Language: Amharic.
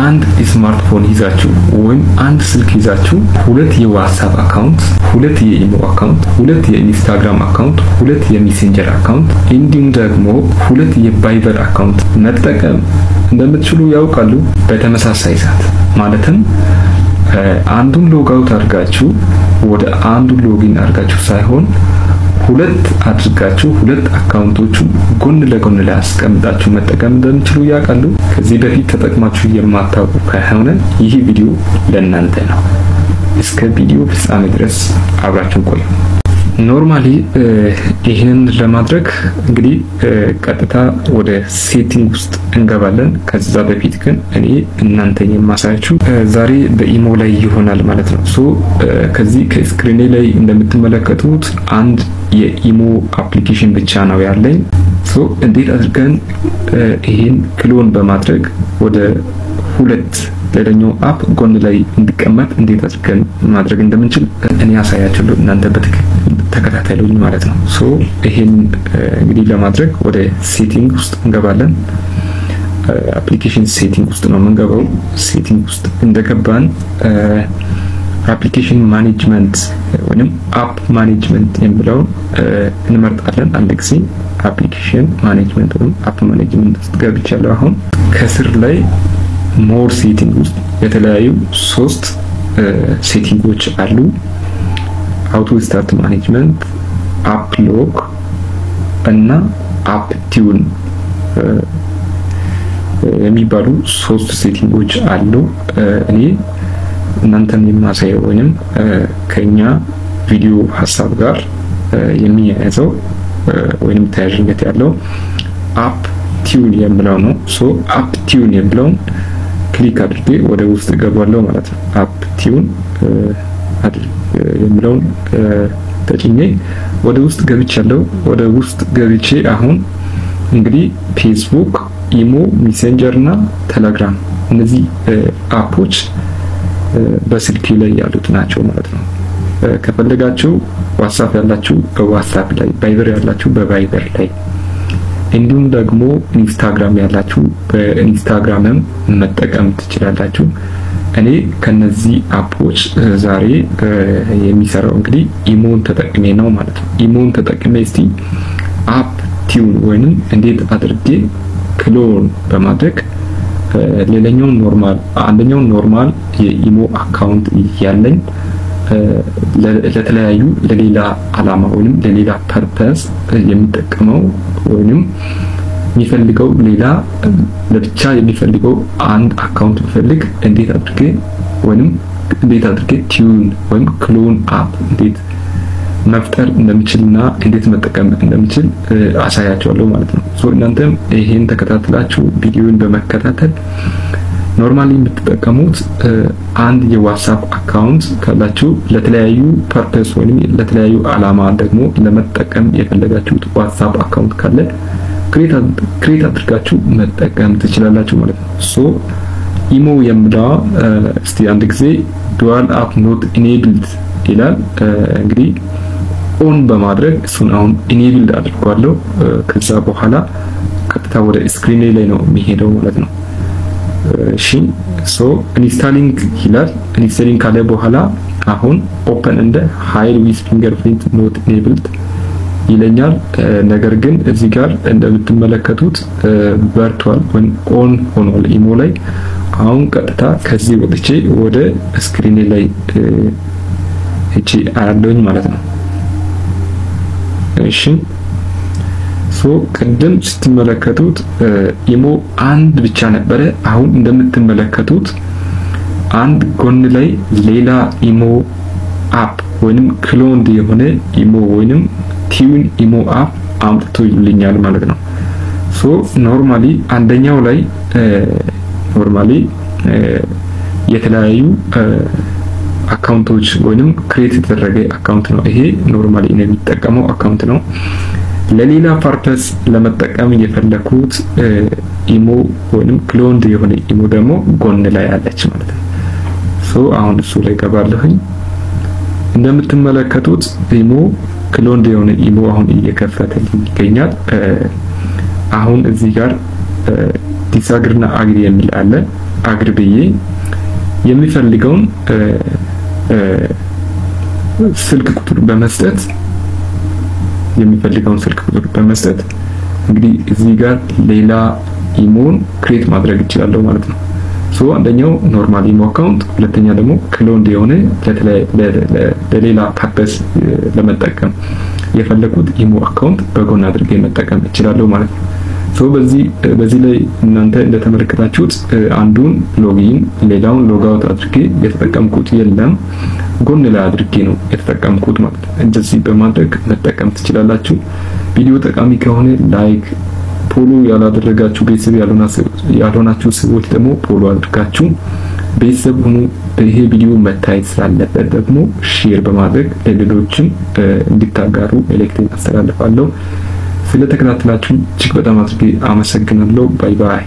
አንድ ስማርትፎን ይዛችሁ ወይም አንድ ስልክ ይዛችሁ ሁለት የዋትስአፕ አካውንት፣ ሁለት የኢሞ አካውንት፣ ሁለት የኢንስታግራም አካውንት፣ ሁለት የሜሴንጀር አካውንት እንዲሁም ደግሞ ሁለት የቫይበር አካውንት መጠቀም እንደምትችሉ ያውቃሉ? በተመሳሳይ ሰዓት ማለትም አንዱን ሎግ አውት አድርጋችሁ ወደ አንዱ ሎጊን አድርጋችሁ ሳይሆን ሁለት አድርጋችሁ ሁለት አካውንቶቹ ጎን ለጎን ላይ አስቀምጣችሁ መጠቀም እንደምትችሉ ያውቃሉ? ከዚህ በፊት ተጠቅማችሁ የማታውቁ ከሆነ ይህ ቪዲዮ ለእናንተ ነው። እስከ ቪዲዮ ፍጻሜ ድረስ አብራችሁ ቆዩ። ኖርማሊ ይሄንን ለማድረግ እንግዲህ ቀጥታ ወደ ሴቲንግ ውስጥ እንገባለን። ከዛ በፊት ግን እኔ እናንተን የማሳያችሁ ዛሬ በኢሞ ላይ ይሆናል ማለት ነው። ከዚህ ከስክሪኔ ላይ እንደምትመለከቱት አንድ የኢሞ አፕሊኬሽን ብቻ ነው ያለኝ። እንዴት አድርገን ይሄን ክሎን በማድረግ ወደ ሁለት ሌላኛው አፕ ጎን ላይ እንዲቀመጥ እንዴት አድርገን ማድረግ እንደምንችል እኔ አሳያችኋለሁ። እናንተ በትክክል ተከታተሉኝ ማለት ነው። ይሄን እንግዲህ ለማድረግ ወደ ሴቲንግ ውስጥ እንገባለን። አፕሊኬሽን ሴቲንግ ውስጥ ነው የምንገባው። ሴቲንግ ውስጥ እንደገባን አፕሊኬሽን ማኔጅመንት ወይንም አፕ ማኔጅመንት የሚለውን እንመርጣለን። አንድ ጊዜ አፕሊኬሽን ማኔጅመንት ወይም አፕ ማኔጅመንት ውስጥ ገብቻለሁ። አሁን ከስር ላይ ሞር ሴቲንግ ውስጥ የተለያዩ ሶስት ሴቲንጎች አሉ። አውቶ ስታርት ማኔጅመንት፣ አፕ ሎክ እና አፕ ቲዩን የሚባሉ ሶስት ሴቲንጎች አሉ። እኔ እናንተን የማሳየው ወይንም ከኛ ቪዲዮ ሐሳብ ጋር የሚያያዘው ወይንም ተያያዥነት ያለው አፕ ቲዩን የሚለው ነው። አፕ ቲዩን የሚለውን ክሊክ አድርጌ ወደ ውስጥ ገባለሁ ማለት ነው። አፕ ቲዩን የሚለውን ተጭኜ ወደ ውስጥ ገብቻለሁ። ወደ ውስጥ ገብቼ አሁን እንግዲህ ፌስቡክ፣ ኢሞ፣ ሜሴንጀር እና ቴሌግራም እነዚህ አፖች በስልክ ላይ ያሉት ናቸው ማለት ነው። ከፈለጋችሁ ዋትስአፕ ያላችሁ በዋትስአፕ ላይ፣ ቫይበር ያላችሁ በቫይበር ላይ እንዲሁም ደግሞ ኢንስታግራም ያላችሁ በኢንስታግራምም መጠቀም ትችላላችሁ። እኔ ከነዚህ አፖች ዛሬ የሚሰራው እንግዲህ ኢሞን ተጠቅሜ ነው ማለት ነው። ኢሞን ተጠቅሜ እስቲ አፕ ቲዩን ወይንም እንዴት አድርጌ ክሎን በማድረግ ሌላኛው ኖርማል አንደኛው ኖርማል የኢሞ አካውንት ያለኝ ለተለያዩ ለሌላ አላማ ወይንም ለሌላ ፐርፐስ የሚጠቀመው ወይንም የሚፈልገው ሌላ ለብቻ የሚፈልገው አንድ አካውንት ፈልግ እንዴት አድርጌ ቲዩን ወይም ክሎን አፕ እንዴት መፍጠር እንደምችልና እንዴት መጠቀም እንደምችል አሳያችኋለሁ ማለት ነው። እናንተም ይሄን ተከታትላችሁ ቪዲዮን በመከታተል ኖርማሊ የምትጠቀሙት አንድ የዋትስአፕ አካውንት ካላችሁ ለተለያዩ ፐርፐስ ወይንም ለተለያዩ አላማ ደግሞ ለመጠቀም የፈለጋችሁት ዋትስአፕ አካውንት ካለ ክሬት አድርጋችሁ መጠቀም ትችላላችሁ ማለት ነው። ኢሞ የሚለው እስቲ አንድ ጊዜ ዱዋል አፕ ኖት ኢኔብልድ ይላል። እንግዲህ ኦን በማድረግ እሱን አሁን ኢኔብልድ አድርጓለሁ። ከዛ በኋላ ቀጥታ ወደ ስክሪን ላይ ነው የሚሄደው ማለት ነው። ኢንስታሊንግ ይላል። ኢንስታሊንግ ካለ በኋላ አሁን ኦፕን እንደ ሃይድ ዊዝ ፊንገርፕሪንት ኖት ኢኔብልድ ይለኛል። ነገር ግን እዚህ ጋር እንደምትመለከቱት በርቷል ወይም ኦን ሆኗል ኢሞ ላይ። አሁን ቀጥታ ከዚህ ወጥቼ ወደ ስክሪን ላይ አያለሁኝ ማለት ነው። ቅድም ስትመለከቱት ኢሞ አንድ ብቻ ነበረ። አሁን እንደምትመለከቱት አንድ ጎን ላይ ሌላ ኢሞ አፕ ወይንም ክሎንድ የሆነ ኢሞ ወይንም ቲዩን ኢሞ አፕ አምጥቶልኛል ማለት ነው። ኖርማሊ አንደኛው ላይ ኖርማሊ የተለያዩ አካውንቶች ወይንም ክሬት የተደረገ አካውንት ነው። ይሄ ኖርማሊ እኔ የሚጠቀመው አካውንት ነው። ለሌላ ፐርፐስ ለመጠቀም የፈለኩት ኢሞ ወይንም ክሎንድ የሆነ ኢሞ ደግሞ ጎን ላይ አለች ማለት ነው። አሁን እሱ ላይ ገባለሁኝ። እንደምትመለከቱት ኢሞ ክሎንድ የሆነ ኢሞ አሁን እየከፈተልኝ ይገኛል። አሁን እዚህ ጋር ዲስአግሪና አግሪ የሚል አለ። አግርብዬ የሚፈልገውን ስልክ ቁጥር በመስጠት እንግዲህ እዚህ ጋር ሌላ ኢሞን ክሬት ማድረግ ይችላል ማለት ነው። አንደኛው ኖርማል ኢሞ አካውንት፣ ሁለተኛ ደግሞ ክሎንድ የሆነ ለሌላ ፐርፐስ ለመጠቀም የፈለኩት ኢሞ አካውንት በጎን አድርጌ መጠቀም እችላለሁ ማለት ነው። በዚህ ላይ እናንተ እንደተመለከታችሁት አንዱን ሎጊን ሌላውን ሎጋውት አድርጌ የተጠቀምኩት የለም፣ ጎን ላይ አድርጌ ነው የተጠቀምኩት ማለት ነው። እንደዚህ በማድረግ መጠቀም ትችላላችሁ። ቪዲዮ ጠቃሚ ከሆነ ላይክ፣ ፎሎ ያላደረጋችሁ ቤተሰብ ያልሆናችሁ ሰዎች ደግሞ ፎሎ አድርጋችሁ ቤተሰብ ሁኑ። ይሄ ቪዲዮ መታየት ስላለበት ደግሞ ሼር በማድረግ ለሌሎችም እንዲታጋሩ መልእክቴን አስተላልፋለሁ። ስለተከታተላችሁ እጅግ በጣም አመሰግናለሁ። ባይ ባይ።